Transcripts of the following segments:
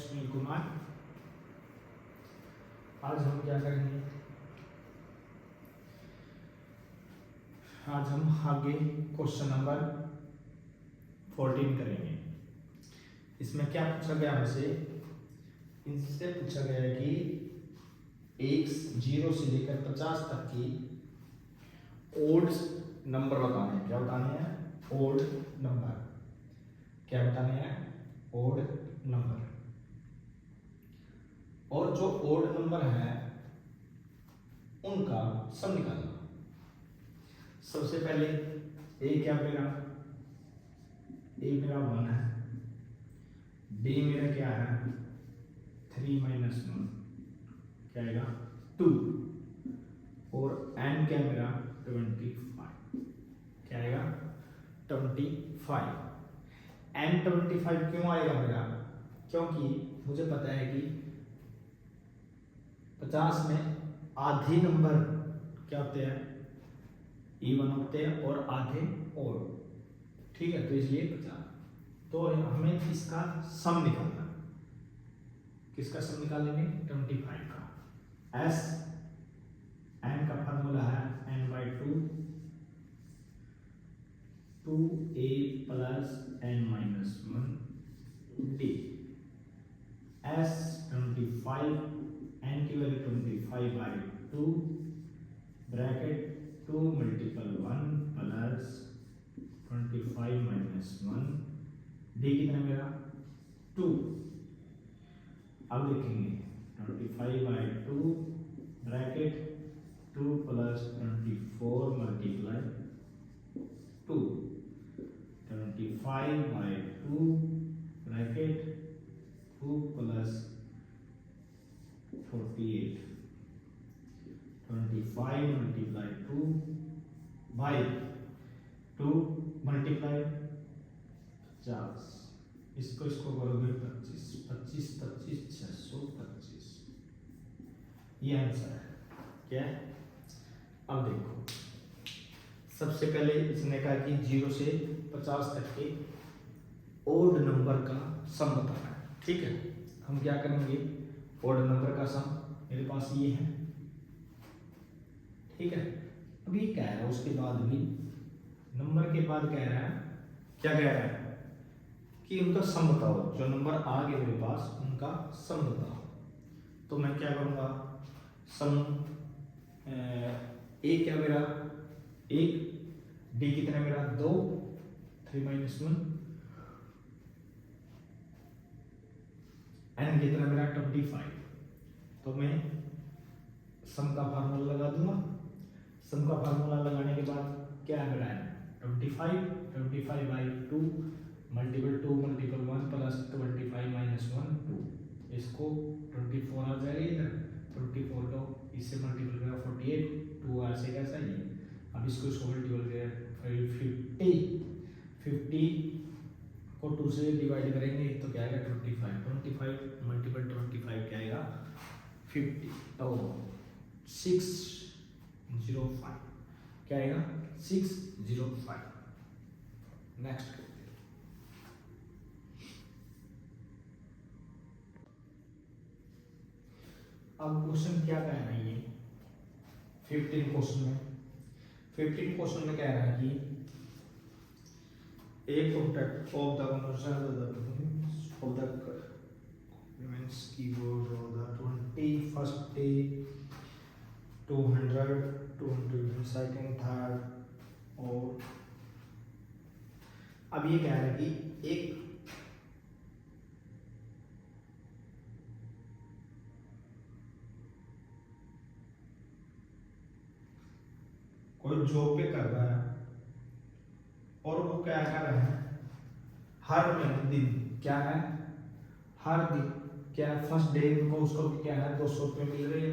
सुनील कुमार। आज हम क्या करेंगे, आज हम आगे क्वेश्चन नंबर 14 करेंगे। इसमें क्या पूछा गया हमसे, इनसे पूछा गया है कि एक 0 से लेकर 50 तक की ओड नंबर बताने हैं। क्या बताने हैं? Odd number. क्या बताने हैं? Odd number. और जो ओड नंबर है उनका सम निकालना। सबसे पहले ए क्या मेरा, ए मेरा 1 है, बी मेरा क्या है 3 - 1 क्या आएगा 2, और एन क्या मेरा 25 क्या आएगा 25। एन 25 क्यों आएगा मेरा? क्योंकि मुझे पता है कि 50 में आधे नंबर क्या होते हैं, इवन होते हैं, और आधे और, ठीक है, तो इसलिए 50। तो हमें इसका सम निकालना। किसका सम निकालेंगे? 25 का। एस एन का फार्मूला है n/2 2a + n - 1 d। S 25, N की वैल्यू 25/2 ब्रैकेट 2 × 1 + 25 - 1 डी कितना मेरा 2। अब देखेंगे 25/2 ब्रैकेट 2 + 24 × 2 25/2 ब्रैकेट 2 + 48 25 × 2 by 2 × 50। इसको करोगे 25 25 25 625। ये आंसर है। क्या है? अब देखो, सबसे पहले इसने कहा कि 0 से 50 तक के ओड नंबर का सम बताना है। ठीक है, हम क्या करेंगे, ओड नंबर का सम मेरे पास ये है। ठीक है, अब ये कह रहा है उसके बाद भी नंबर के बाद कह रहा है, क्या कह रहा है कि उनका सम बताओ। जो नंबर आ गए मेरे पास उनका सम बताओ। तो मैं क्या करूंगा, सम ए क्या मेरा 1, डी कितना मेरा 2 3 - 1, एन कितना मेरा 25। तो मैं सम का फार्मूला लगा दूंगा। सम का फार्मूला लगाने के बाद क्या है मेरा 25 25/2 × 2 × 1 + 25 - 1 2। इसको 24 आ जाएगा इधर, 24 को इससे मल्टीपल करेगा 48, 2 आर से कैसा ये। अब इसको मल्टीपल करेगा 50 को 2 से डिवाइड करेंगे तो क्या आएगा 25 25 × 25 क्या आएगा 50, तो 605 क्या आएगा 605। नेक्स्ट अब क्वेश्चन क्या कह रहा है, ये 15 क्वेश्चन में कह रहा है कि a product of the remains keyboard of the 21st day 200 202nd third। और अब ये कह रहा है कि एक कोई जॉब पे कर रहा है और वो क्या कर रहा है, हर दिन क्या है, हर दिन क्या है, फर्स्ट डे को उसको क्या है 200 रुपये मिल रहे हैं,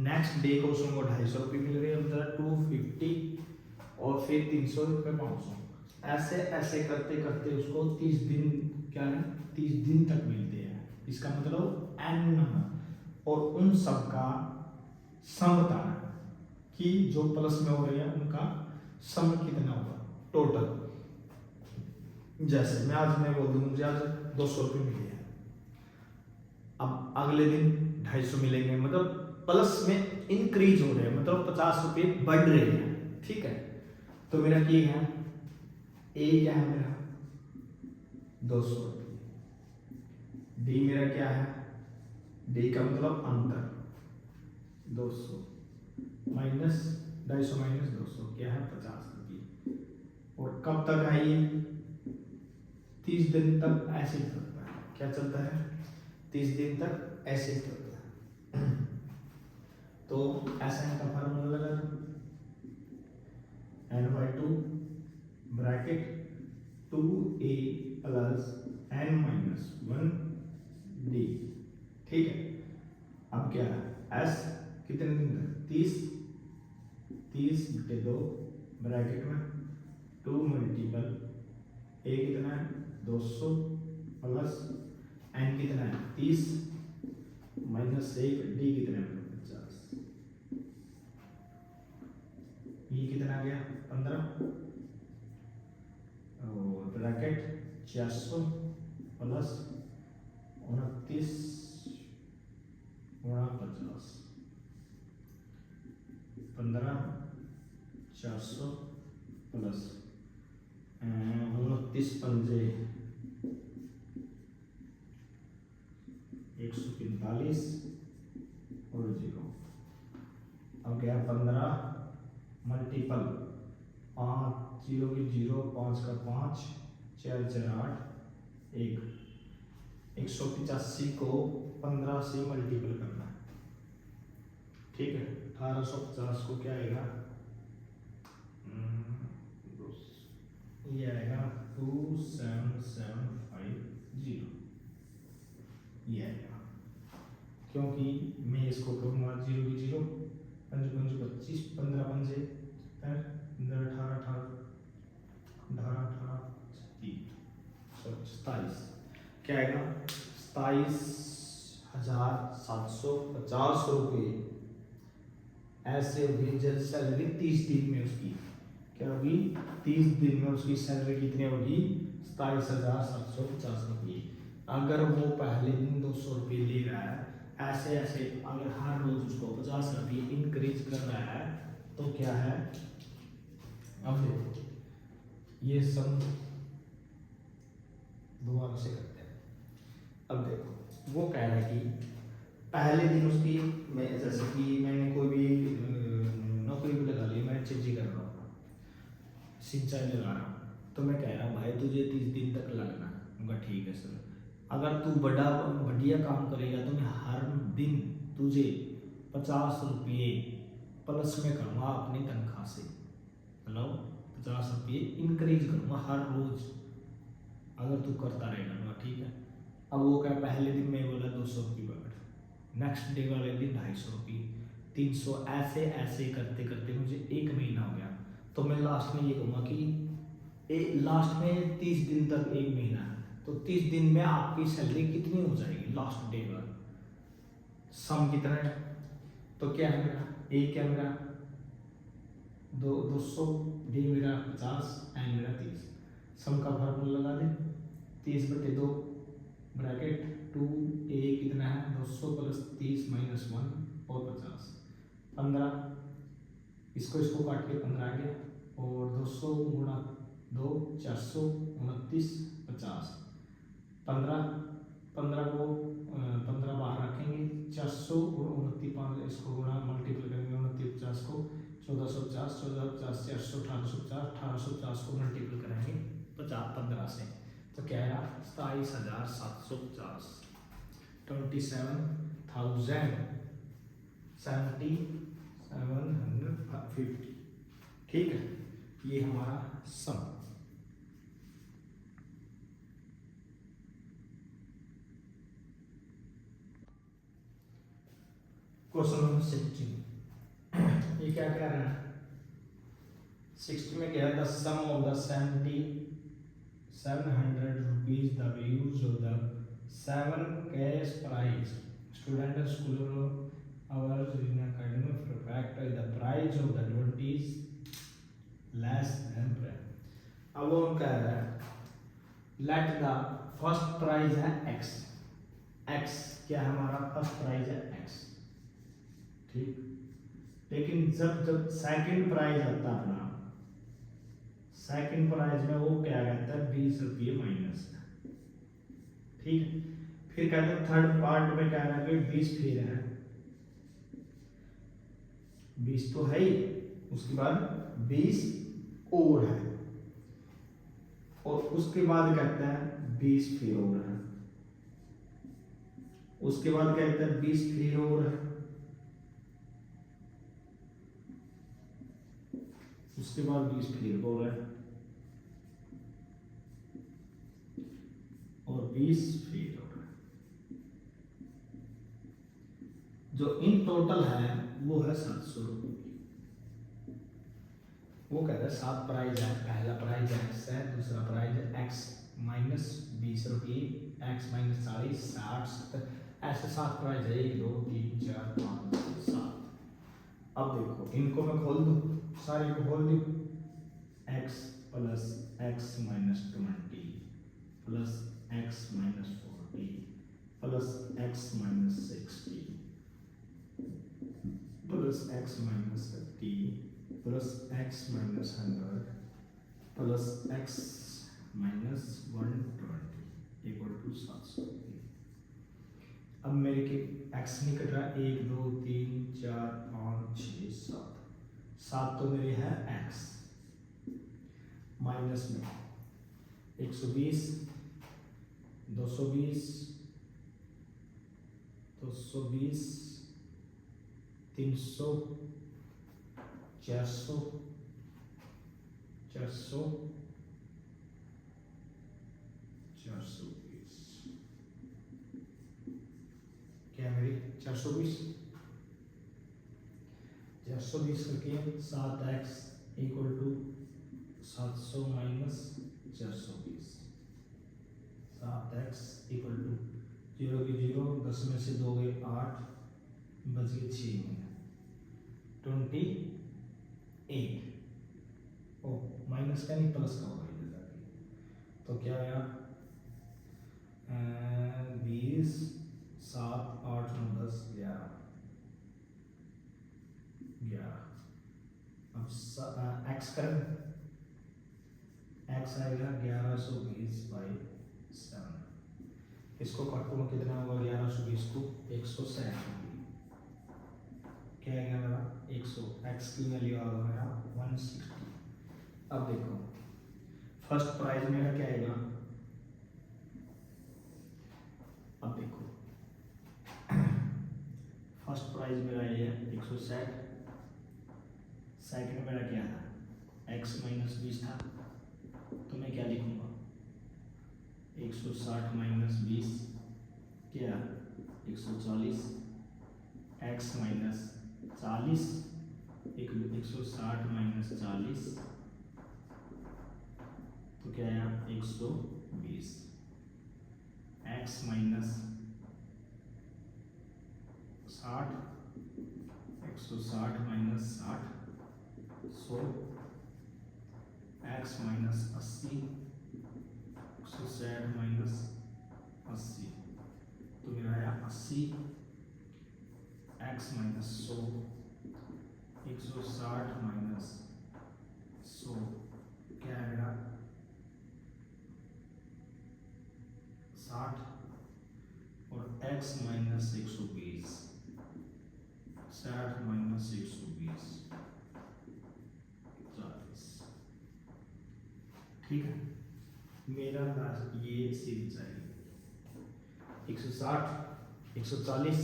नेक्स्ट डे को उसको 250 रुपये मिल रहे हैं, मतलब 250, और फिर 300 रुपये 500। ऐसे ऐसे करते करते उसको 30 दिन क्या है 30 दिन तक मिलते हैं। इसका मतलब n नंबर, और उन सब का सम बताना है कि जो प्लस में हो रहे हैं उनका सम कितना होगा टोटल। जैसे मैं बोल दूं मुझे आज 200 रुपये मिले हैं, अब अगले दिन 250 मिलेंगे, मतलब प्लस में इंक्रीज हो रहे हैं, मतलब 50 रुपये बढ़ रहे हैं। ठीक है, तो मेरा क्या है, ए क्या है मेरा 200 रुपये, डी मेरा क्या है, डी का मतलब अंतर 200 माइनस 250 माइनस 200 क्या है 50 रुपये। और कब तक है ये, 30 दिन तक ऐसे ही चलता है। क्या चलता है, 30 दिन तक ऐसे ही चलता है। तो ऐसा का फार्मूला लगा दो, n/2 bracket 2a plus n minus 1d। ठीक है, अब क्या है, s कितने दिन तक, 30/2 ब्रैकेट में 2 मल्टीपल a कितना है 200 प्लस n कितना है 30 माइनस 1 d कितना है 50। ये कितना आ गया 15 और ब्रैकेट 400 प्लस 29 गुणा 50 15 400 प्लस 29 पंजे 145 और 0। अब गया 15 मल्टीपल 5 0 की 0 5 का 5 4 4 8 1 185 को 15 से मल्टीपल करना है। ठीक है, 1850 को क्या आएगा, ये आएगा 27750 ये आएगा, क्योंकि मैं इसको करूँगा 0 की 0 5 5 25 15 पंजे 18 18 27 क्या आएगा 27,750 रुपये। ऐसे होगी जब सैलरी 30 दिन में उसकी क्या होगी, 30 दिन में उसकी सैलरी कितनी होगी 27,750 रुपये। अगर वो पहले दिन 200 रुपये ले रहा है, ऐसे ऐसे अगर हर रोज उसको 50 रुपये इंक्रीज कर रहा है तो क्या है, अब देखो ये सब दोबारा से करते हैं। अब देखो वो कह रहा है कि पहले दिन उसकी, मैं जैसे कि मैंने कोई भी नौकरी भी लगा ली, मैं चिंची कर रहा हूँ, सिंचाई लगा रहा हूँ, तो मैं कह रहा हूँ भाई तुझे 30 दिन तक लगना है। उनका ठीक है सर, अगर तू बढ़िया काम करेगा तो मैं हर दिन तुझे 50 रुपये प्लस में करूँगा अपनी तनख्वाह से, हेलो 50 रुपये इंक्रीज करूँगा हर रोज अगर तू करता रहेगा ना। ठीक है, अब वो क्या पहले दिन में बोला 200 रुपये बढ़, नेक्स्ट डे वाले दिन 250 रुपये 300, ऐसे ऐसे करते करते मुझे 1 महीना हो गया। तो मैं लास्ट में ये कहूँगा कि लास्ट में 30 दिन तक 1 महीना है, तो 30 दिन में आपकी सैलरी कितनी हो जाएगी लास्ट डे पर, सम कितना है, तो क्या है मेरा ए क्या मेरा 200 डी मेरा 50 एन मेरा 30, सम का फार्मूला लगा दे 30/2 ब्रैकेट 2a कितना है 200 प्लस 30 माइनस 1 और 50 15, इसको काट के 15 आ गया और 200 गुणा 2 400 29 50 15 15 को 15 बाहर रखेंगे 400 और 29 5 इसको गुणा मल्टीपल करेंगे 29 50 को 1450 1450 400 1850 को मल्टीपल करेंगे 15 से, तो क्या है 27,750 27,750। ठीक है, ये हमारा सम। क्वेश्चन नंबर 16, ये क्या कह रहा है 60 में क्या है the sum of the 700 rupees the use of the 7 cash prize student school hours in academic fact the price of the 20 is less than price। अब वो कह रहा है let the first prize है x, एक्स क्या है हमारा first prize है एक्स, ठीक। लेकिन जब जब सेकंड प्राइज आता है अपना, सेकंड प्राइज में वो क्या कहता है 20 रुपये माइनस, ठीक। फिर कहते हैं थर्ड पार्ट में कह रहा है कि 20 फिर है, 20 तो है ही, उसके बाद 20 और है, और उसके बाद कहते हैं 20 फिर और है, उसके बाद कहते हैं 20 फिर और है, उसके बाद 20 फिर और है, और 20 फिर और है। जो इन टोटल है वो है 700 रुपये। वो कहता है 7 प्राइज है, पहला प्राइज एक्स है, दूसरा प्राइज है एक्स माइनस 20 रुपये, एक्स माइनस 40, 60, 70, ऐसे 7 प्राइज है, 1 2 3 4 5 6 7। अब देखो इनको मैं खोल दूँ, सारे को खोल दूँ, x plus x minus 20 plus x minus 40 plus x minus 60 plus x minus 30 plus x minus 100 plus x minus 120 equal to 700। अब मेरे के एक्स नहीं कट रहा, 1 2 3 4 5 6 7, 7 तो मेरे है एक्स, माइनस में 120 220 220 300 400 400 420, क्या मेरी 420 करके 7x equal to 700 minus 420, 7x equal to 0 की 0, 10 में से 2 गए 8, बच गए 6 में 28। ओ माइनस का नहीं प्लस का होगा इधर जाके, तो क्या आया 20 7 8 9 10 11 11। अब एक्स करें, एक्स आएगा 1120 बाई 7, इसको काटूंगा कितना होगा 1120 को 160, क्या आएगा मेरा 100, एक्स की वैल्यू आ गया मेरा 160। अब देखो फर्स्ट प्राइज मेरा क्या आएगा, अब देखो फर्स्ट प्राइज मेरा ये है 160, सेकंड मेरा क्या था एक्स माइनस 20 था, तो मैं क्या लिखूंगा 160 माइनस 20 क्या 140, एक्स माइनस 40 160 माइनस 40 तो क्या आया 120, x minus 60 160 minus 60 100, x minus 80 160 minus 80 तो मेरा आया 80, एक्स माइनस 100 160 माइनस 100 क्या है मेरा 60, और x माइनस 120 60 माइनस 120 40, ठीक है। मेरा ये सीरीज आएगी 160 140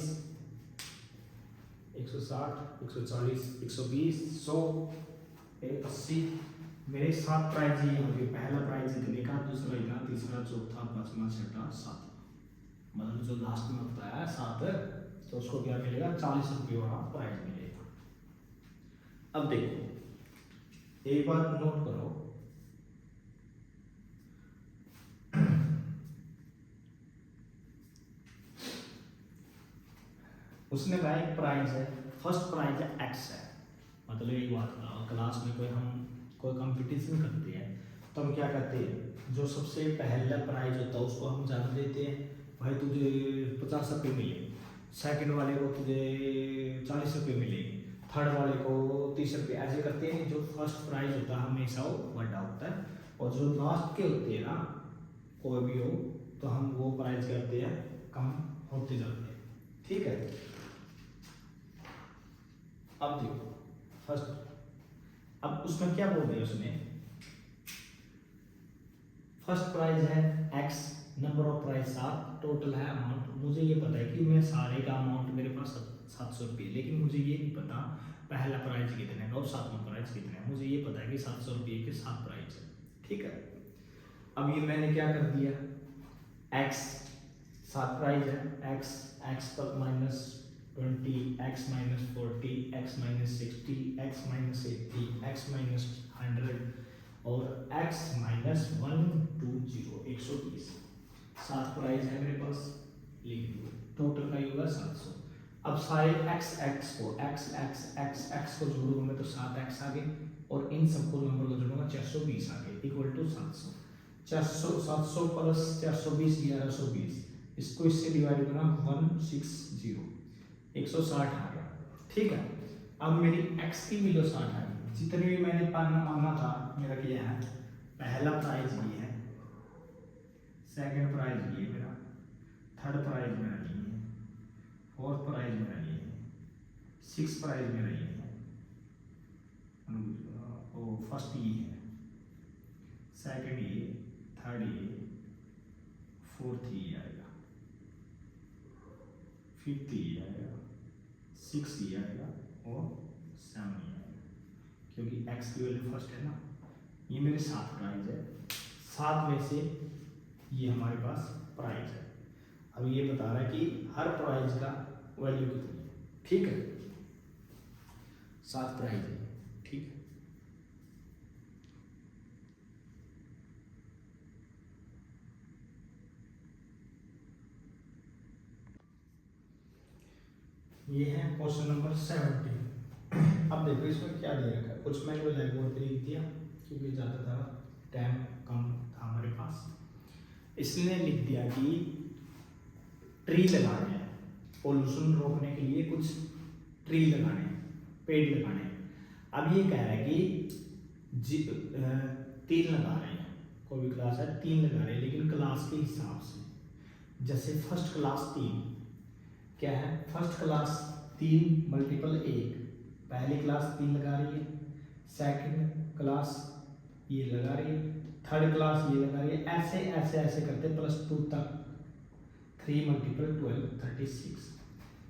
160 140 120 100 80। मेरे 7 प्राइज ये होंगे, पहला प्राइज इतने का, दूसरा इतना, तीसरा चौथा पांचवा छठा सातवां, मतलब जो लास्ट में बताया है 7, तो उसको क्या मिलेगा 40 रुपये वाला प्राइज मिलेगा। अब देखो एक बात नोट करो, उसने कहा एक प्राइज है, फर्स्ट प्राइज है एक्स है, मतलब यही बात क्लास में कोई हम कोई कंपटीशन करते हैं तो हम क्या करते हैं, जो सबसे पहला प्राइज होता है उसको हम जान देते हैं, भाई तुझे 50 रुपये मिले, सेकंड वाले को तुझे 40 रुपये मिले, थर्ड वाले को 30 रुपये, ऐसे करते हैं। जो फर्स्ट प्राइज होता है हमेशा वो बड़ा होता है, और जो लास्ट के होते हैं ना कोई भी हो, तो हम वो प्राइज करते हैं कम होते जाते हैं, ठीक है। अब देखो फर्स्ट, अब उसमें क्या बोल दिया उसने, फर्स्ट प्राइज है x, number of prize 7, total है अमाउंट। मुझे ये पता है कि मैं सारे का अमाउंट मेरे पास 700 रुपये, लेकिन मुझे ये नहीं पता पहला प्राइज कितने का और सातवां प्राइज कितने है। मुझे ये पता है कि 700 रुपये के 7 प्राइज है, ठीक है। अब ये मैंने क्या कर दिया, x 7 प्राइज है, x पर -20, x -40, x -60, x -80, x -100 और x -120, 120, 7 प्राइज है मेरे पास, लिख दिए। टोटल का होगा 700। अब सारे x को x को जोड़ूंगा मैं तो 7x आ गए, और इन सबको नंबर को जोड़ूंगा 420 आ गए, इक्वल टू 700। 700 प्लस 420 1120, इसको इससे डिवाइड करना 160, 160 आ गया, ठीक है। अब मेरी x की वैल्यू 60 आ गई। जितने भी मैंने माना था मेरा किया है, पहला प्राइज ये है, सेकंड प्राइज ये मेरा, थर्ड प्राइज मेरा ये है, फोर्थ प्राइज मेरा ये है, सिक्स प्राइज मेरा ये है, फर्स्ट ये है, सेकंड ये, थर्ड ये, फोर्थ ये आएगा, फिफ्थ ये आएगा, सिक्स ये आएगा और 7 ये आएगा, क्योंकि x की वैल्यू फर्स्ट है ना। ये मेरे 7 प्राइज है, 7 में से ये हमारे पास प्राइज है। अब ये बता रहा है कि हर प्राइज का वैल्यू कितनी है, ठीक है। 7 प्राइज है, ठीक है। ये है क्वेश्चन नंबर 17। अब देखो इसमें क्या दे रखा है, कुछ मैंने ब्लैक बोर्ड पे लिख दिया क्योंकि ज़्यादातर टाइम कम था हमारे पास। इसने लिख दिया कि ट्री लगाने हैं, पोल्यूशन रोकने के लिए कुछ ट्री लगाने हैं, पेड़ लगाने हैं। अब ये कह रहा है कि 3 लगा रहे हैं, कोई भी क्लास है 3 लगा रहे हैं, लेकिन क्लास के हिसाब से। जैसे फर्स्ट क्लास 3 क्या है, फर्स्ट क्लास 3 मल्टीपल 1, पहली क्लास 3 लगा रही है, सेकंड क्लास ये लगा रही है, थर्ड क्लास ये लगा रही है, ऐसे ऐसे ऐसे करते +2 तक, 3 × 12 36।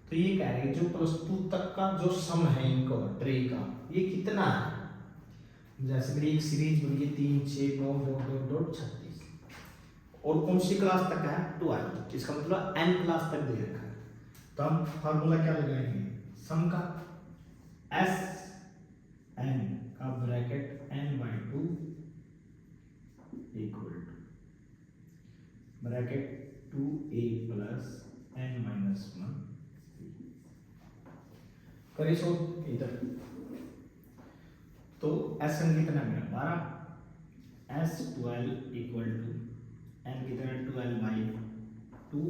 तो ये कह रहे हैं जो +2 तक का जो सम है इनको ट्री का, ये कितना है। जैसे मेरी एक सीरीज बनी है 3 6 9 2 36, और कौन सी क्लास तक है 12, इसका मतलब n क्लास तक दे रखा है। तो हम फार्मूला क्या लगाएंगे, सम का s n का bracket n/2 equal to bracket 2a + n-1 करिए सो इधर। तो एस एन कितना मेरा 12, s12 इक्वल टू n कितना 12/2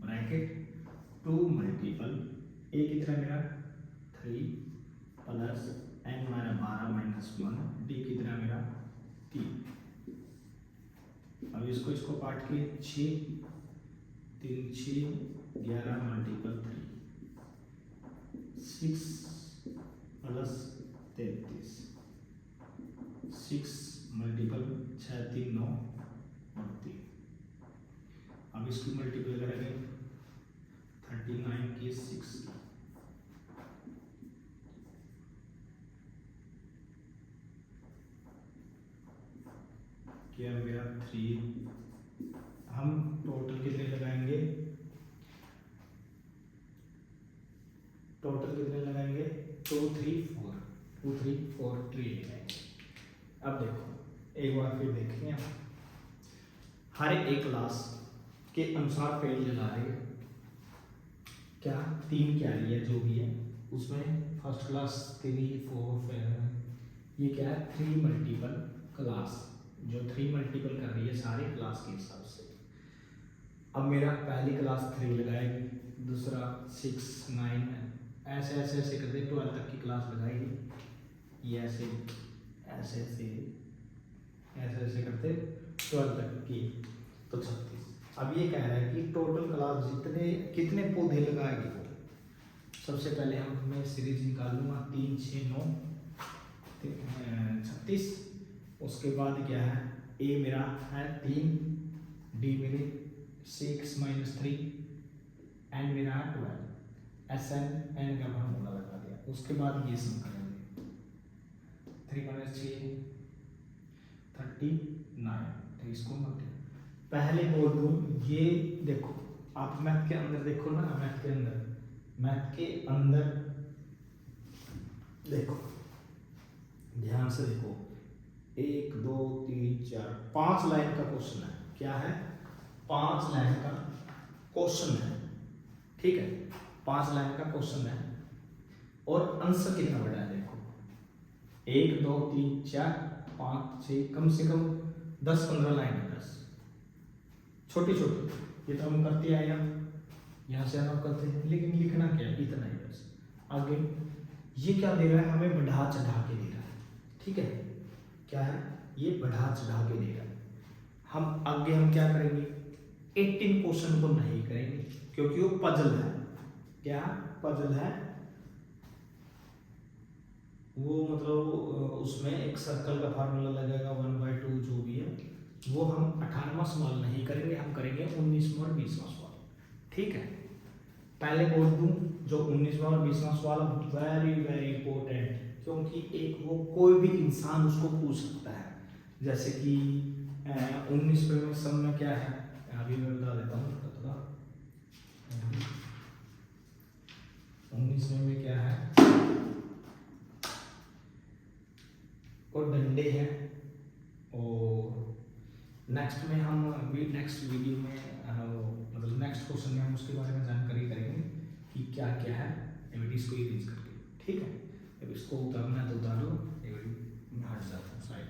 ब्रैकेट 2 मल्टीपल a कितना मेरा 3 प्लस n मेरा 12 - 1 d कितना मेरा 3। अब इसको काट के 6 3 6 11 × 3 6 प्लस 33, 6 मल्टीपल 6 3 9 और 3। अब इसकी मल्टीपल करेंगे 39 की 6 क्या मेरा 3। हम टोटल कितने लगाएंगे, टोटल कितने लगाएंगे 2 3 4 2 3 4 ट्री लगाएंगे। अब देखो एक बार फिर देखेंगे, हर एक क्लास के अनुसार पेड़ लगा रहे हैं, क्या 3 क्या लिया जो भी है उसमें फर्स्ट क्लास 3 4 ये क्या है 3 मल्टीपल क्लास, जो 3 मल्टीपल कर रही है सारे क्लास के हिसाब से। अब मेरा पहली क्लास 3 लगाएगी, दूसरा 6 9 ऐसे ऐसे ऐसे करते 12 तक की क्लास लगाएगी। ये ऐसे ऐसे ऐसे ऐसे ऐसे करते 12 तक की, तो 36। अब ये कह रहा है कि टोटल क्लास जितने कितने पौधे लगाएगी वो। सबसे पहले मैं सीरीज निकाल लूँगा, 3 6 9 36। उसके बाद क्या है, ए मेरा है 3, डी मेरे 6 -3, एन मेरा है 12, एस एन एन का फार्मूला लगा दिया। उसके बाद ये सम करेंगे, 3 - 6 39, तो इसको मत पहले बोल दूँ। ये देखो आप मैथ के अंदर देखो ना, मैथ के अंदर देखो, ध्यान से देखो, 1 2 3 4 5 लाइन का क्वेश्चन है। क्या है? 5 लाइन का क्वेश्चन है, ठीक है, 5 लाइन का क्वेश्चन है। और आंसर कितना बड़ा है देखो, 1 2 3 4 5 6, कम से कम 10 15 लाइन है, 10 छोटी छोटी। ये तो हम करते आए, यहाँ से हम करते हैं, लेकिन लिखना क्या है, इतना ही बस। आगे ये क्या दे रहा है हमें, बढ़ा चढ़ा के दे रहा है, ठीक है। क्या है ये, बढ़ा चढ़ा के दे रहा है। हम आगे हम क्या करेंगे, 18 क्वेश्चन को नहीं करेंगे क्योंकि वो पजल है। क्या पजल है वो, मतलब उसमें एक सर्कल का फार्मूला लगेगा 1/2 जो भी है वो। हम 18वां सवाल नहीं करेंगे, हम करेंगे 19वां और 20वां सवाल, ठीक है। पहले बोल दूं, जो 19वां और 20वां सवाल वेरी वेरी इंपॉर्टेंट, क्योंकि एक वो कोई भी इंसान उसको पूछ सकता है। जैसे कि 19वें में सम में क्या है, अभी मैं बता देता हूँ थोड़ा। 19वें में क्या है, और डंडे हैं। और नेक्स्ट में हम नेक्स्ट वीडियो में मतलब नेक्स्ट क्वेश्चन में हम उसके बारे में जानकारी करेंगे कि क्या क्या है, एक्टिविटीज को यूज करके, ठीक है। अब इसको उतारना है तो उतारो, मैं हट जाता हूँ साइड।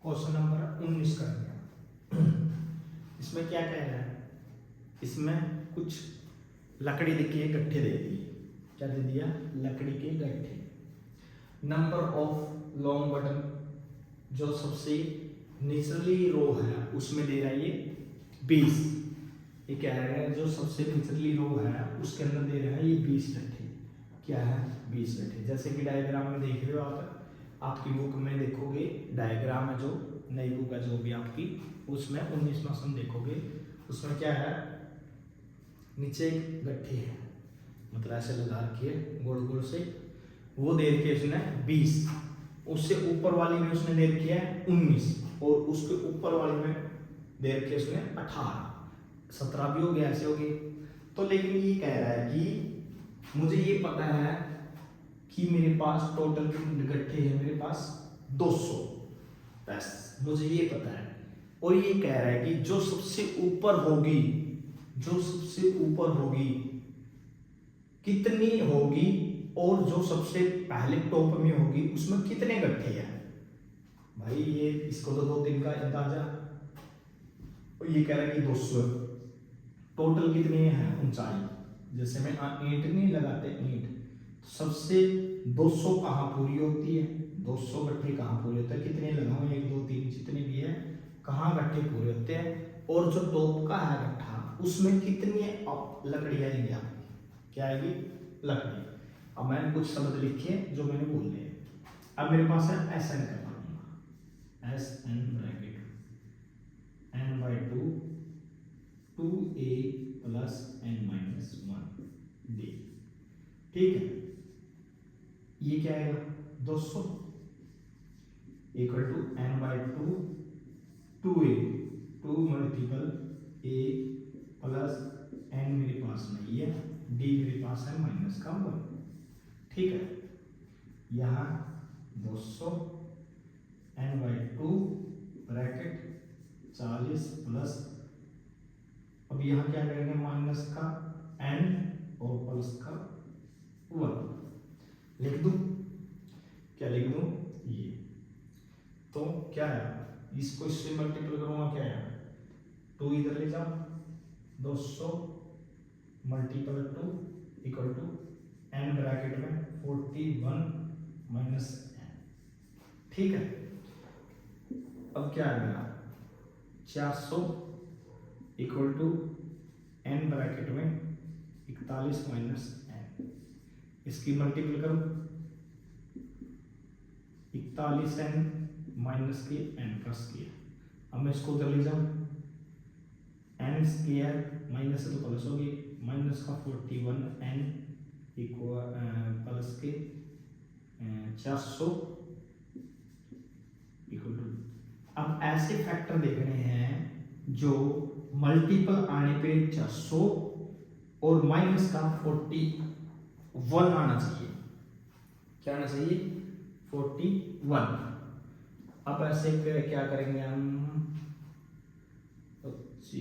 क्वेश्चन नंबर 19 कर दिया। इसमें क्या कह रहा है, इसमें कुछ लकड़ी के गट्ठे दे दिए। क्या दे दिया, लकड़ी के गट्ठे। नंबर ऑफ लॉन्ग बटन, जो सबसे निचली रो है उसमें दे रहा है ये 20। ये कह रहा है जो सबसे निचली रो है उसके अंदर दे रहा है ये 20 गट्ठे। क्या है, 20 गट्ठे। जैसे कि डायग्राम में देख रहे हो आप, आपकी बुक में देखोगे डायग्राम है, जो नई बुक है जो भी आपकी, उसमें 19वां सम देखोगे, उसमें क्या है, नीचे एक गट्ठे है, मतलब ऐसे लगा रखी है गोल गोल से, वो दे रखी है उसने 20। उससे ऊपर वाली में उसने दे रखी है 19, और उसके ऊपर वाली में दे रखी है उसने 18। 17 भी हो गया, ऐसे हो गए। तो लेकिन ये कह रहा है कि मुझे ये पता है कि मेरे पास टोटल गट्ठे हैं, मेरे पास 200, बस मुझे ये पता है। और ये कह रहा है कि जो सबसे ऊपर होगी, जो सबसे ऊपर होगी कितनी होगी, और जो सबसे पहले टॉप में होगी उसमें कितने गट्ठे हैं। भाई ये इसको तो 2-3 का अंदाजा। और ये कह रहा है कि 200 टोटल कितने हैं, ऊंचाई। जैसे में ईंट नहीं लगाते, ईंट तो सबसे 200 कहाँ पूरी होती है, 200 गट्ठे कहाँ पूरे होते हैं, कितने लगाओ, 1 2 3 जितने भी है, कहाँ गट्ठे पूरे होते हैं। और जो टॉप का है गट्ठा, उसमें कितनी लकड़ी आएगी आपकी, क्या आएगी, लकड़ी। अब मैंने कुछ शब्द लिखे जो मैंने बोलने हैं। अब मेरे पास है एस एन का formula, S n bracket n/2 2a plus n-1 d, ठीक है। ये क्या आएगा, 200 equal to n/2 2a, 2 multiple a plus n मेरे पास नहीं है, d मेरे पास है -1, ठीक है। यहाँ 200 n/2 ब्रैकेट 40 प्लस, अब यहाँ क्या करेंगे, माइनस का n और प्लस का लिख दूं, क्या लिख दूं, ये। तो क्या है, इसको इससे मल्टीपल करूंगा, क्या है 2 इधर ले जाओ, 200 multiple 2 equal to n bracket में 41 माइनस n। ठीक है, अब क्या है मेरा 400 इक्वल टू n ब्रैकेट में 41 माइनस n, इसकी मल्टीपल करो 41n माइनस के n का स्क्वायर। अब मैं इसको उधर ले जाऊं, n स्क्वायर माइनस से तो प्लस होगी, माइनस का 41n इक्वल प्लस के 400 इक्वल टू। अब ऐसे फैक्टर देखने हैं जो मल्टीपल आने पे 400 और माइनस का 41 आना चाहिए। क्या आना चाहिए, 41। अब ऐसे क्या करेंगे हम, 25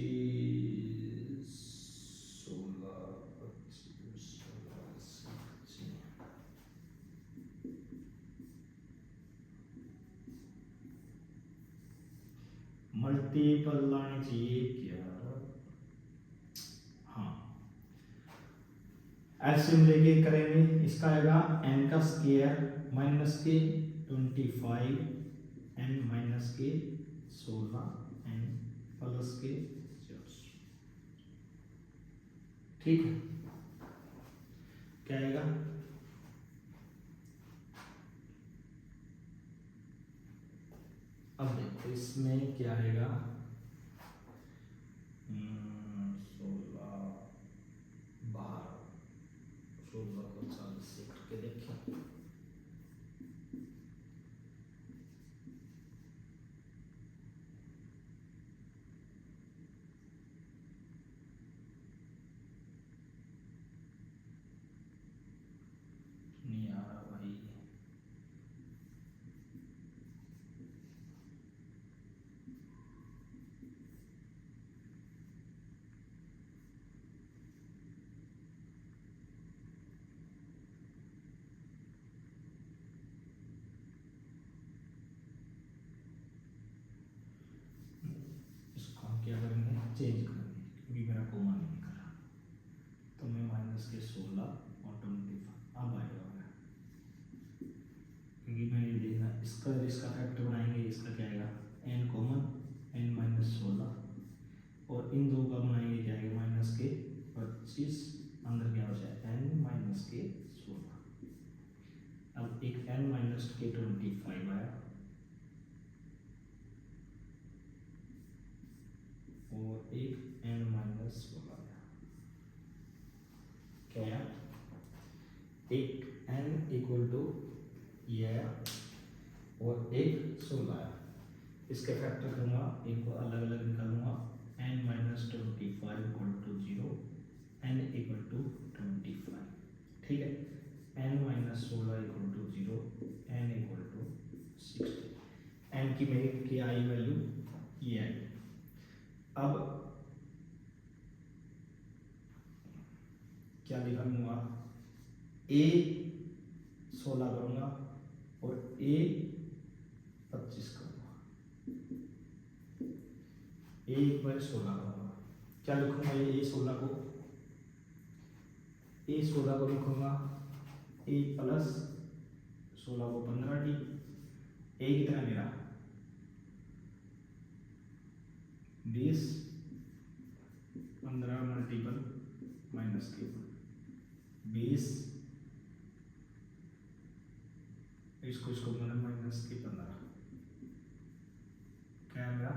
16 25 16 मल्टीपल लाने चाहिए क्या, हाँ एलसीएम लेके करेंगे, इसका आएगा n का स्क्वायर माइनस के 25 n माइनस के 16 n प्लस के 400। ठीक है, क्या आएगा, अब देखो इसमें क्या आएगा, 16 12 16 को 40 से करके देखें, नहीं आ रहा भाई, इसको हम क्या करेंगे, चेंज करेंगे क्योंकि मेरा कॉमन नहीं निकल रहा, तो मैं माइनस के 16 और 25 अब आएगा मेरा, क्योंकि मैंने देखना इसका इसका फैक्टर बनाएंगे, इसका क्या आएगा n कॉमन n माइनस 16 और इन दो का बनाएंगे, क्या आएगा माइनस के 25, अंदर क्या हो जाए n माइनस के 16। अब एक n माइनस के 25 आया और एक n माइनस 16 आया, क्या आया, एक n इक्वल टू ये आया और एक 16 आया। इसके फैक्टर करूँगा, एक को अलग अलग निकालूंगा, n minus 25 equal to 0, n equal to 25। ठीक है, n minus 16 equal to 0, n equal to 60। n की मेरी क्या आई वैल्यू, ये आई। अब क्या लिखूंगा, a 16 करूंगा और a 25 करूंगा, a एक बार 16 करूंगा, क्या लिखूंगा ये a 16 को, a 16 को लिखूंगा a प्लस 16 को 15t, a कितना मेरा 20, 15 मल्टीपल माइनस के 20, इसको मतलब माइनस के 15, क्या है मेरा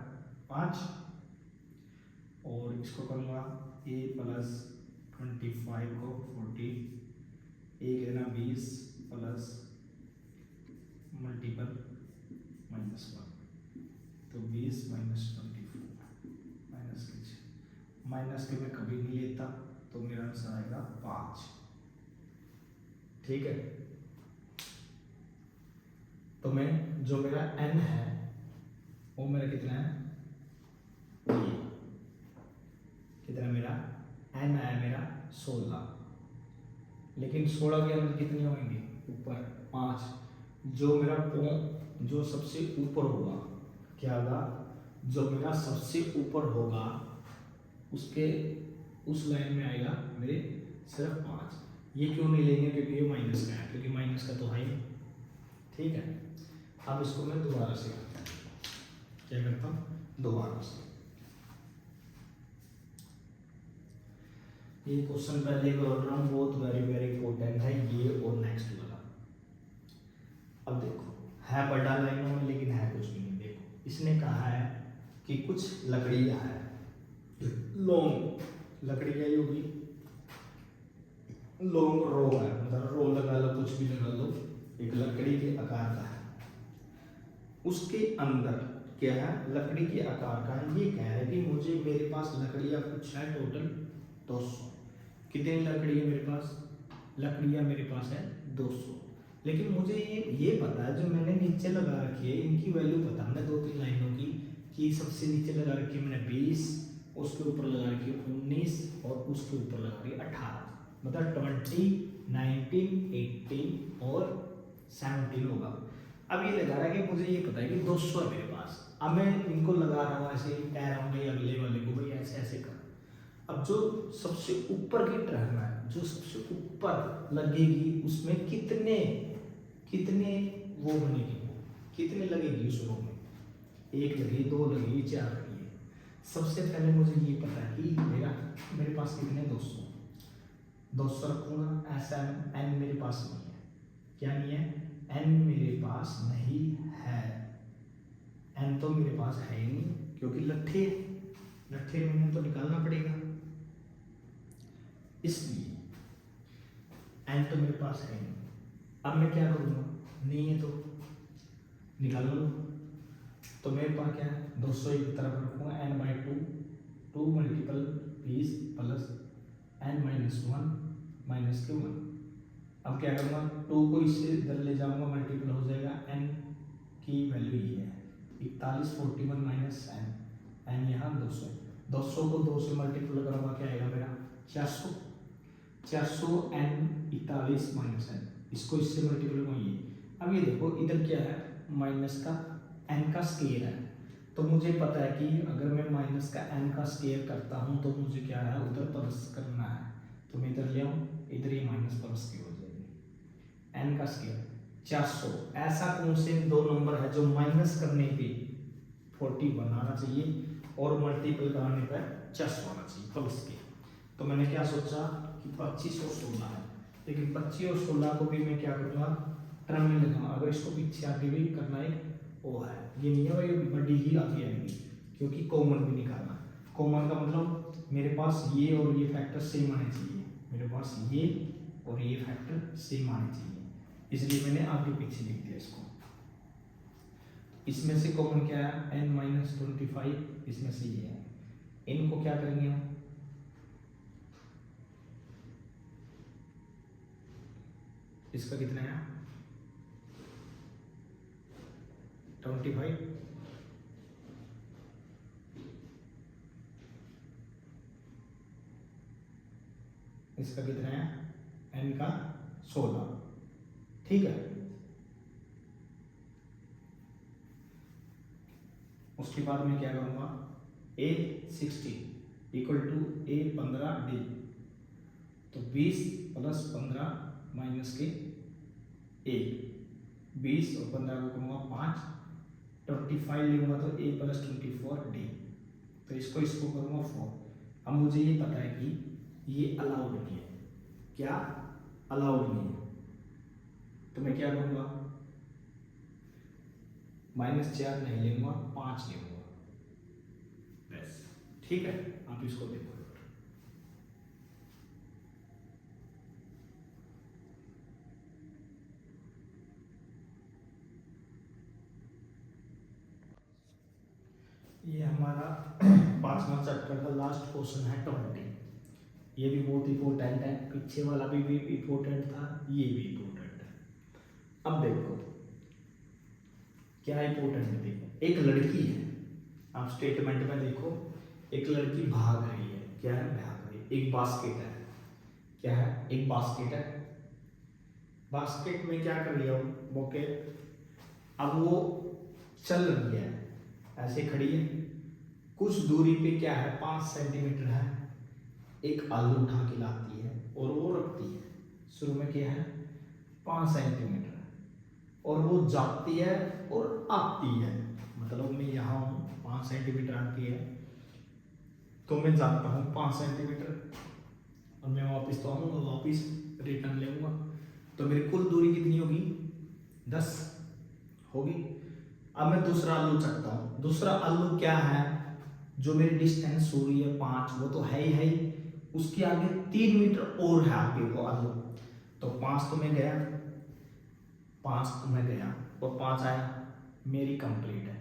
5, और इसको करूँगा a प्लस 25 को 40, a कितना 20 प्लस मल्टीपल माइनस 1, तो 20 माइनस 24 माइनस के 6, माइनस के मैं कभी नहीं लेता, तो मेरा आंसर आएगा 5। ठीक है, तो मैं जो मेरा n है वो मेरा कितना है, ये कितना मेरा n आया मेरा 16, लेकिन 16 के अंदर कितने होंगे ऊपर 5। जो मेरा जो सबसे ऊपर होगा क्या होगा, जो मेरा सबसे ऊपर होगा उसके उस लाइन में आएगा मेरे सिर्फ 5। ये क्यों नहीं लेंगे, क्योंकि ये माइनस का है, क्योंकि माइनस का तो है ही। ठीक है, अब इसको मैं दोबारा से क्या करता हूँ, दोबारा से ये क्वेश्चन पहले बोल रहा हूँ, बहुत वेरी इंपॉर्टेंट है ये और नेक्स्ट वाला। अब देखो है बड़ा लाइनों में, लेकिन है कुछ भी नहीं। देखो इसने कहा है कि कुछ लकड़ियाँ है, लॉन्ग लकड़ियाँ ही होगी, लॉन्ग रो है, मतलब रो लगा लो, कुछ भी लगा लो, एक लकड़ी के आकार का है। उसके अंदर क्या है, लकड़ी के आकार का है। ये कह रहा है कि मुझे मेरे पास लकड़ियाँ कुछ है टोटल 200। कितनी लकड़ी है मेरे पास, लकड़ियाँ मेरे पास है 200। लेकिन मुझे ये पता है जो मैंने नीचे लगा रखी है इनकी वैल्यू पता है, 2-3 लाइनों की, कि सबसे नीचे लगा रखी है मैंने 20, उसके ऊपर लगा रखी है 19 और उसके ऊपर लगा रही है 18, मतलब 20, 19, 18 और 17 होगा। अब ये लगा रहा है कि मुझे ये पता है कि 200 है मेरे पास। अब मैं इनको लगा रहा हूँ ऐसे ही, कह रहा हूँ भाई अगले वाले को भाई ऐसे ऐसे कर। अब जो सबसे ऊपर की टर्म है, जो सबसे ऊपर लगेगी उसमें कितने कितने वो बनेगी, कितने लगेगी उस रो में, 1 लगेगी, 2 लगेगी, 4 लगेगी। सबसे पहले मुझे ये पता है कि मेरे पास कितने 200 रखूँगा। ऐसा एन मेरे पास नहीं है, क्या नहीं है, एन मेरे पास नहीं है। एन तो मेरे पास है ही नहीं, क्योंकि लट्ठे मैंने तो निकालना पड़ेगा, इसलिए एन तो मेरे पास है नहीं। अब मैं क्या करूँगा, नहीं है तो निकाल लो। तो मेरे पास क्या है, 200 एक तरफ रखूँगा, n by 2 multiple 20 plus n minus 1 minus के 1। अब क्या करूँगा, 2 को इससे इधर ले जाऊँगा, मल्टीपल हो जाएगा, एन की वैल्यू ये है 41, 41 माइनस एन यहाँ 200 को 2 से मल्टीपल करूँगा, क्या आएगा मेरा 400 एन 41 माइनस एन, इसको इससे मल्टीपल करूँगा ये। अब ये देखो इधर क्या है, माइनस का एन का स्केयर है, तो मुझे पता है कि अगर मैं माइनस का एन का स्केयर करता हूँ तो मुझे क्या है उधर प्लस करना है। तो मैं इधर ले आऊँ, इधर ये माइनस प्लस की हो जाएगी, एन का स्केयर 400। ऐसा कौन से 2 नंबर है जो माइनस करने पे 41 आना चाहिए और मल्टीपल कराने पर 400 आना चाहिए प्लस के। तो मैंने क्या सोचा कि 25 और 16 है, लेकिन 25 और 16 को भी मैं क्या करूँगा, टर्म में लगाऊंगा। अगर इसको पीछे आगे भी करना है वो है, ये नहीं है भाई बड़ी ही आती आएगी, क्योंकि कॉमन भी निकालना। कॉमन का मतलब मेरे पास ये और ये फैक्टर सेम आने चाहिए, मेरे पास ये और ये फैक्टर सेम आने चाहिए, इसलिए मैंने आगे पीछे लिख दिया इसको। इसमें से कॉमन क्या है, n माइनस 25, इसमें से ये है। इनको क्या करेंगे हम, इसका कितना है 25, इसका कितना है n का 16। ठीक है, उसके बाद मैं क्या करूँगा, A16 इक्वल टू A15D, तो 20 प्लस 15 माइनस के 1, 20 और 15 को करूँगा 5, 25 लूँगा तो A प्लस 24D, तो इसको करूँगा 4। अब मुझे ये पता है कि ये अलाउड नहीं है, क्या अलाउड नहीं है, तो मैं क्या करूँगा, -4 नहीं लेंगे, 5 लेंगे बस। ठीक है, आप इसको देखो, ये हमारा 5वां चैप्टर का लास्ट क्वेश्चन है 20। ये भी बहुत इंपॉर्टेंट है, पीछे वाला भी इंपॉर्टेंट था, ये भी इंपॉर्टेंट है। अब देखो क्या इंपॉर्टेंट है, देखो एक लड़की है, आप स्टेटमेंट में देखो, एक लड़की भाग रही है, क्या है भाग रही है, एक बास्केट है, क्या है एक बास्केट है, बास्केट में क्या कर रही है बोके, अब वो चल रही है, ऐसे खड़ी है, कुछ दूरी पे क्या है 5 सेंटीमीटर है, एक आलू उठा के लाती है और वो रखती है। शुरू में क्या है 5 सेंटीमीटर, और वो जाती है और आती है, मतलब मैं यहाँ हूँ 5 सेंटीमीटर आती है, तो मैं जाता हूँ 5 सेंटीमीटर और मैं वापस तो आऊँगा, वापस रिटर्न लेऊंगा, तो मेरी कुल दूरी कितनी होगी 10 होगी। अब मैं दूसरा आलू चखता हूँ, दूसरा आलू क्या है, जो मेरी डिस्टेंस हो रही है 5, वो तो है ही, उसके आगे 3 मीटर और है आगे वो आलू, तो 5 तो मैं गया, 5 तो मैं गया और 5 आया, मेरी कंप्लीट है।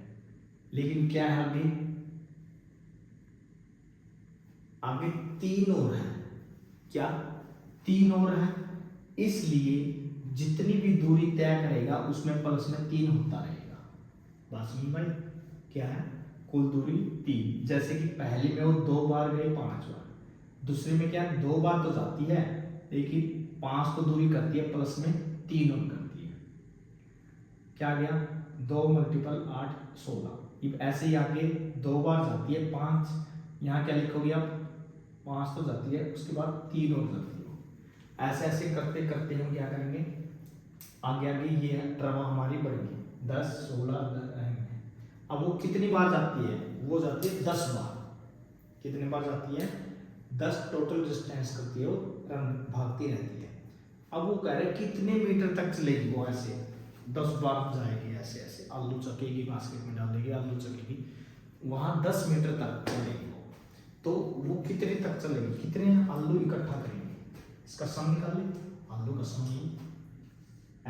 लेकिन क्या है अभी आगे 3 और है, क्या 3 और है, इसलिए जितनी भी दूरी तय करेगा उसमें प्लस में 3 होता रहेगा। बात समझ में आई? क्या है कुल दूरी 3, जैसे कि पहली में वो 2 बार गए 5 बार, दूसरे में क्या 2 बार तो जाती है लेकिन 5 तो दूरी करती है, प्लस में 3 और करती है, क्या गया 2 × 8 16। अब ऐसे ही आगे 2 बार जाती है 5, यहाँ क्या लिखोगे आप 5 तो जाती है, उसके बाद 3 और जाती है, ऐसे ऐसे करते करते हम क्या करेंगे आगे आगे ये ट्रवा हमारी बढ़ेगी 10 16 रहेंगे। अब वो कितनी बार जाती है, वो जाती है 10 बार, कितने बार जाती है 10 टोटल डिस्टेंस करती है, वो रंग भागती रहती है। अब वो कह रहे कितने मीटर तक चलेगी, वो ऐसे 10 बार जाएगी, ऐसे ऐसे आलू चकेगी, बास्केट में डालेगी, आलू चकेगी, वहां 10 मीटर तक चलेगी वो, तो वो कितने तक चलेगी, कितने आलू इकट्ठा करेंगे, इसका सम निकालें, आलू का सम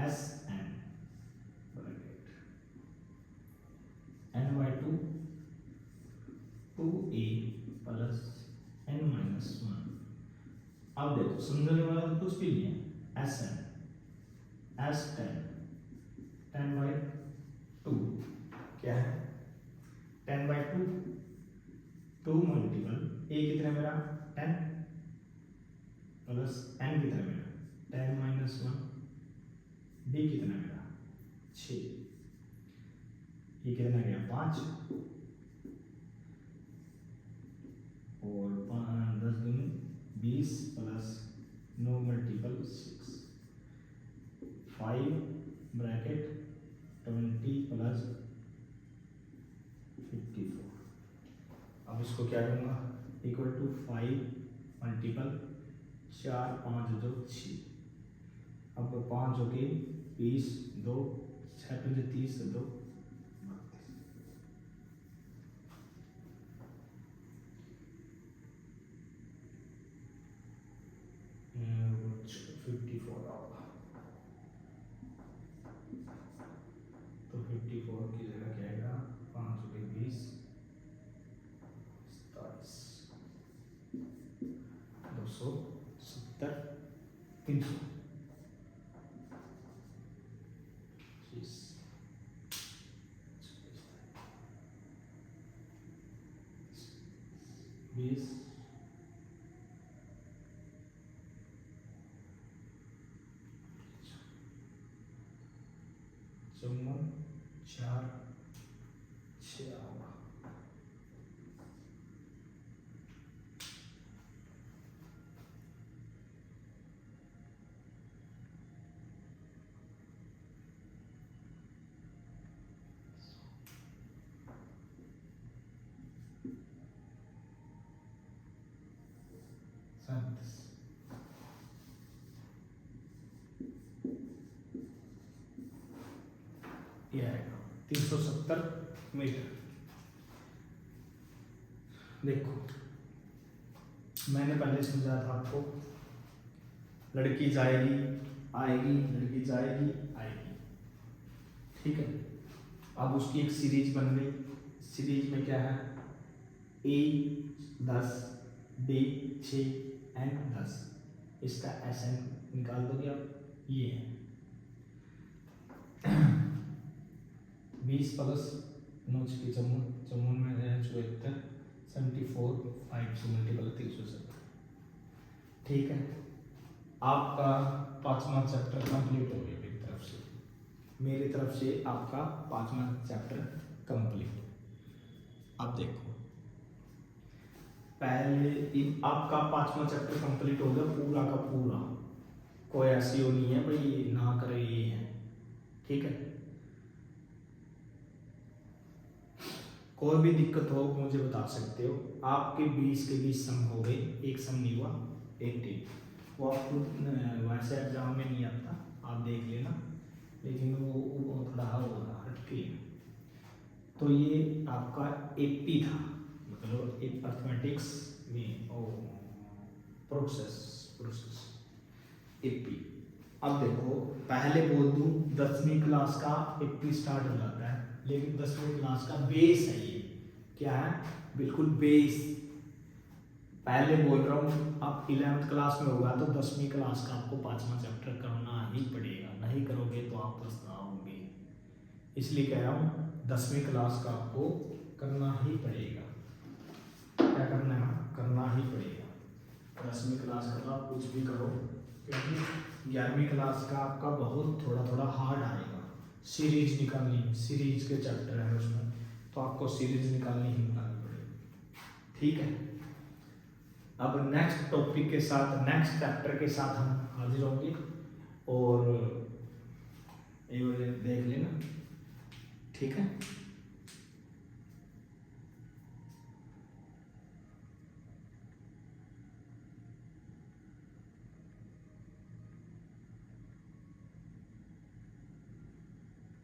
S N n/2 2a plus n-1। अब देखो समझने वाला तो कुछ भी नहीं है, Sn S10 10/2 क्या है 10/2, 2 मल्टीपल a कितना मेरा 10 प्लस n कितना मेरा 10 - 1, b कितना मेरा 6, ये कितना गया 5 और 10 दूनी 20 प्लस 9 × 6 5 ब्रैकेट 20 प्लस 54। अब इसको क्या दूंगा इक्वल टू 5 मल्टीपल 4 5 2 6, अब 5 हो गए 20 2 6 5 30 2 54 होगा, तो 54 की जगह क्या आएगा 5 के 20 27 270 300 20 54 4 6 होगा। ये आएगा 370 मीटर। देखो मैंने पहले समझाया था आपको, लड़की जाएगी आएगी, लड़की जाएगी आएगी, ठीक है। अब उसकी एक सीरीज बन गई, सीरीज में क्या है A 10 B 6 N 10, इसका SN निकाल दोगे आप, ये है 20 प्लस 9 की 54 में है 74 74 5 से मल्टीपल 370, ठीक है। आपका 5वां चैप्टर कंप्लीट हो गया मेरी तरफ से। मेरी तरफ से आपका 5वां चैप्टर कंप्लीट। अब देखो पहले आपका 5वां चैप्टर कंप्लीट हो गया पूरा का पूरा, कोई ऐसी वो नहीं है भाई ना करे ये है, ठीक है। कोई भी दिक्कत हो मुझे बता सकते हो। आपके 20 के 20 सम हो गए, एक सम नहीं हुआ 80, वो आपको वैसे एग्जाम में नहीं आता, आप देख लेना, लेकिन वो थोड़ा होगा हटके। तो ये आपका 80 था, मतलब एक अर्थमेटिक्स में ओ प्रोसेस 80। अब देखो पहले बोल दूं 10वीं क्लास का 80 स्टार्ट हो जाता है, लेकिन 10वीं क्लास का बेस है ये, क्या है, बिल्कुल बेस। पहले बोल रहा हूँ आप 11th क्लास में होगा तो 10वीं क्लास का आपको 5वां चैप्टर करना ही पड़ेगा, नहीं करोगे तो आप पछताओगे। इसलिए कह रहा हूँ 10वीं क्लास का आपको करना ही पड़ेगा। क्या करना है, करना ही पड़ेगा। 10वीं क्लास का तो आप कुछ भी करो, क्योंकि 11वीं क्लास का आपका बहुत थोड़ा थोड़ा हार्ड आएगा। सीरीज निकालनी, सीरीज के चैप्टर है उसमें, तो आपको सीरीज निकालनी ही निकालनी पड़ेगी, ठीक है। अब नेक्स्ट टॉपिक के साथ, नेक्स्ट चैप्टर के साथ हम हाजिर होंगे, और ये देख लेना, ठीक है।